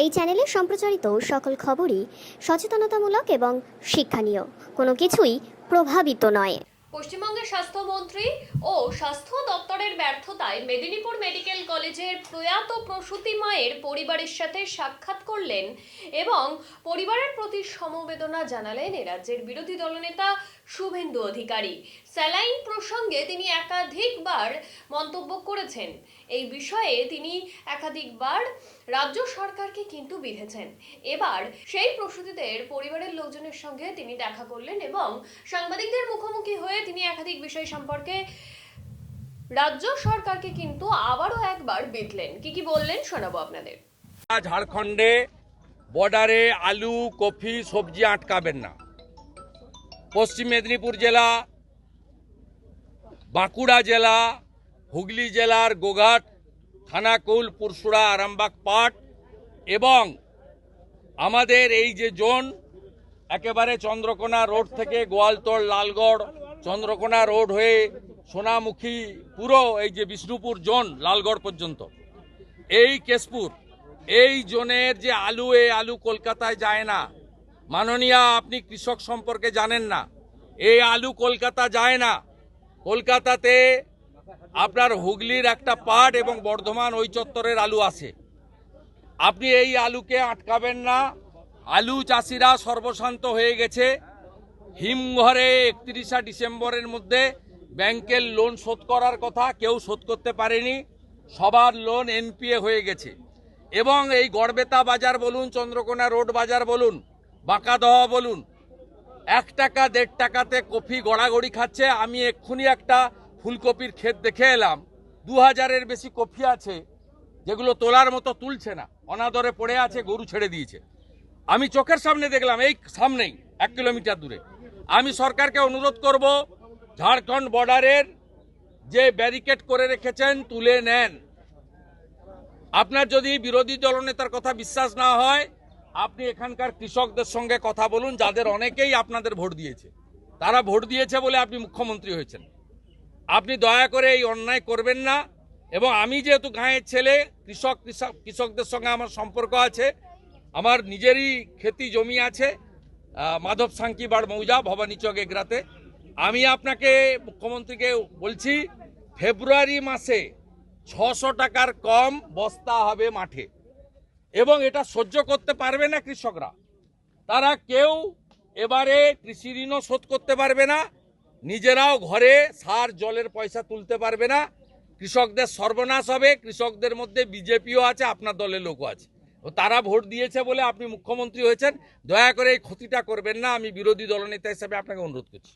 এই চ্যানেলে সম্প্রচারিত সকল খবরই সচেতনতামূলক এবং শিক্ষণীয়। কোনো কিছুই প্রভাবিত নয়। পশ্চিমবঙ্গের স্বাস্থ্যমন্ত্রী ও স্বাস্থ্য দপ্তরের ব্যর্থতায় মেদিনীপুর মেডিকেল কলেজের প্রয়াত প্রসূতি মায়ের পরিবারের সাথে সাক্ষাৎ করলেন এবং পরিবারের প্রতি সমবেদনা জানালেন রাজ্যের বিরোধী দলনেতা শুভেন্দু অধিকারী। স্যালাইন প্রসঙ্গে তিনি একাধিকবার মন্তব্য করেছেন। এই বিষয়ে তিনি একাধিকবার রাজ্য সরকারকে কিন্তু বিঁধেছেন। এবার সেই প্রসূতিদের পরিবারের লোকজনের সঙ্গে তিনি দেখা করলেন এবং সাংবাদিকদের মুখোমুখি হয়ে তিনি একাধিক বিষয় সম্পর্কে রাজ্য সরকারকে কিন্তু আবারও একবার বিঁধলেন। কি বললেন শোনাবো আপনাদের। ঝাড়খণ্ডে বর্ডারে আলু, কফি, সবজি আটকাবেন না। পশ্চিম মেদিনীপুর জেলা, বাঁকুড়া জেলা, হুগলি জেলার গোঘাট, খানাকুল, পুরসুরা, আরামবাগ পাট এবং আমাদের এই যে জোন একেবারে চন্দ্রকোনা রোড থেকে গোয়ালতোড়, লালগড়, চন্দ্রকোনা রোড হয়ে সোনামুখী পুরো এই যে বিষ্ণুপুর জোন লালগড় পর্যন্ত, এই কেশপুর, এই জোনের যে আলু, এই আলু কলকাতায় যায় না। মাননীয়া, আপনি কৃষক সম্পর্কে জানেন না। এই আলু কলকাতা যায় না। কলকাতাতে আপনার হুগলির একটা পাট এবং বর্ধমান ওই চত্বরের আলু আসে। আপনি এই আলুকে আটকাবেন না। আলু চাষিরা সর্বশান্ত হয়ে গেছে। হিমঘরে 31শে ডিসেম্বরের মধ্যে ব্যাংকের লোন শোধ করার কথা, কেউ শোধ করতে পারেনি। সবার লোন এনপিএ হয়ে গেছে এবং এই গড়বেতা বাজার বলুন, চন্দ্রকোনা রোড বাজার বলুন, বাঁকাদহ বলুন, 1 টাকা 1.5 টাকাতে কফি গড়াগড়ি খাচ্ছে। আমি এক্ষুনি একটা ফুলকপির ক্ষেত দেখে এলাম, 2000-এর বেশি কফি আছে যেগুলো তোলার মতো তুলছে না, অনাদরে পড়ে আছে, গরু ছেড়ে দিয়েছে। আমি চোখের সামনে দেখলাম, এই সামনেই 1 কিলোমিটার দূরে। আমি সরকারকে অনুরোধ করব, ঝাড়খণ্ড বর্ডারের যে ব্যারিকেড করে রেখেছেন তুলে নেন। আপনার যদি বিরোধী দলনেতার কথা বিশ্বাস না হয়, আপনি এখানকার কৃষকদের সঙ্গে কথা বলুন, যাদের অনেকেই আপনাদের ভোট দিয়েছে। তারা ভোট দিয়েছে বলে আপনি মুখ্যমন্ত্রী হয়েছেন। আপনি দয়া করে এই অন্যায় করবেন না। এবং আমি যেহেতু গাঁয়ের ছেলে, কৃষকদের সঙ্গে আমার সম্পর্ক আছে, আমার নিজেরই খেতি জমি আছে মাধব সাংকিবাড় মৌজা, ভবানীচক এগরাতে। আমি আপনাকে, মুখ্যমন্ত্রীকে বলছি, ফেব্রুয়ারি মাসে 600 টাকার কম বস্তা হবে মাঠে এবং এটা সহ্য করতে পারবে না কৃষকরা। তারা কেউ এবারে কৃষি ঋণও শোধ করতে পারবে না, নিজেরাও ঘরে সার জলের পয়সা তুলতে পারবে না। কৃষকদের সর্বনাশ হবে। কৃষকদের মধ্যে বিজেপিও আছে, আপনার দলের লোকও আছে। তারা ভোট দিয়েছে বলে আপনি মুখ্যমন্ত্রী হয়েছেন। দয়া করে এই ক্ষতিটা করবেন না। আমি বিরোধী দলনেতা হিসেবে আপনাকে অনুরোধ করছি।